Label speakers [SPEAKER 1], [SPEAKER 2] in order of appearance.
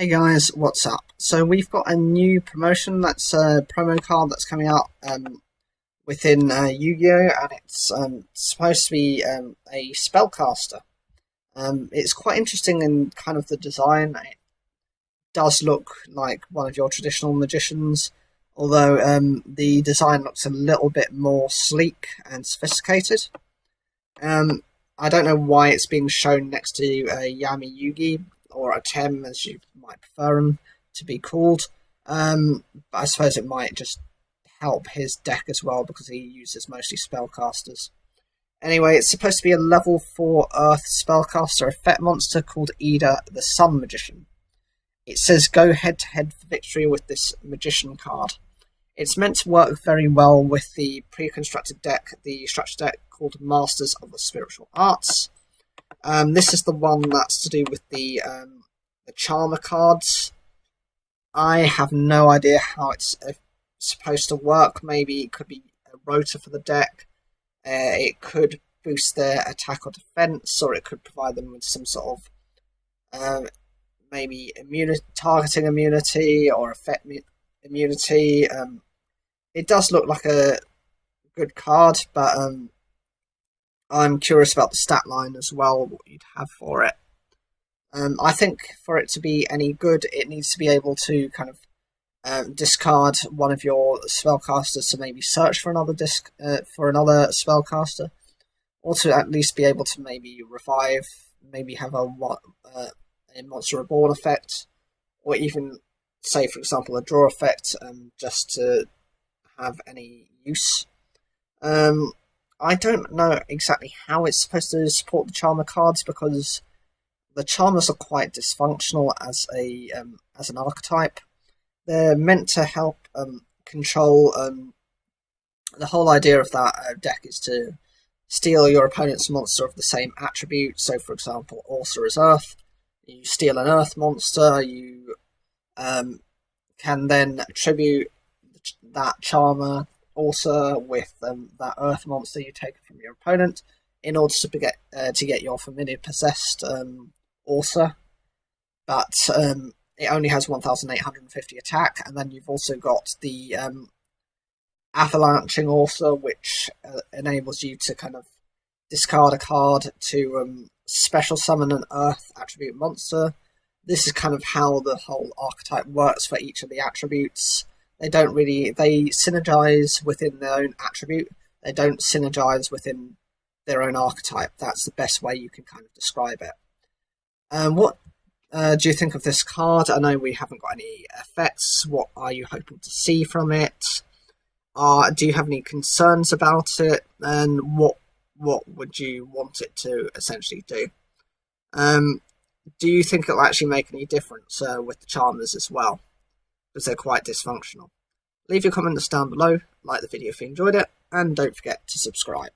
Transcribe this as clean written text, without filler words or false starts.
[SPEAKER 1] Hey guys, what's up? So we've got a new promotion that's a promo card that's coming out within Yu-Gi-Oh! And it's supposed to be a spellcaster. It's quite interesting in kind of the design. It does look like one of your traditional magicians, although the design looks a little bit more sleek and sophisticated. I don't know why it's being shown next to a Yami Yugi, or a Tem, as you might prefer him to be called. But I suppose it might just help his deck as well, because he uses mostly spellcasters. Anyway, it's supposed to be a level 4 Earth spellcaster effect monster called Ida the Sun Magician. It says go head-to-head for victory with this Magician card. It's meant to work very well with the pre-constructed deck, the structure deck called Masters of the Spiritual Arts. This is the one that's to do with the Charmer cards. I have no idea how it's supposed to work. Maybe it could be a rotor for the deck. It could boost their attack or defense, or it could provide them with some sort of maybe targeting immunity or effect immunity. It does look like a good card, but I'm curious about the stat line as well, what you'd have for it. I think for it to be any good, it needs to be able to kind of discard one of your spellcasters to maybe search for another spellcaster, or to at least be able to maybe revive, maybe have a Monster Reborn effect, or even, say, for example, a draw effect, just to have any use. I don't know exactly how it's supposed to support the Charmer cards, because the Charmers are quite dysfunctional as an archetype. They're meant to help control. The whole idea of that deck is to steal your opponent's monster of the same attribute. So, for example, Ursa is Earth. You steal an Earth monster. You can then attribute that Charmer Ursa with that Earth monster you take from your opponent in order to get your familiar possessed Ursa. But it only has 1,850 attack, and then you've also got the Avalanching Ursa, which enables you to kind of discard a card to special summon an Earth attribute monster. This is kind of how the whole archetype works for each of the attributes. They synergize within their own attribute. They don't synergize within their own archetype. That's the best way you can kind of describe it. What do you think of this card? I know we haven't got any effects. What are you hoping to see from it? Do you have any concerns about it? And what would you want it to essentially do? Do you think it'll actually make any difference with the Charmers as well? Because they're quite dysfunctional. Leave your comments down below, like the video if you enjoyed it, and don't forget to subscribe.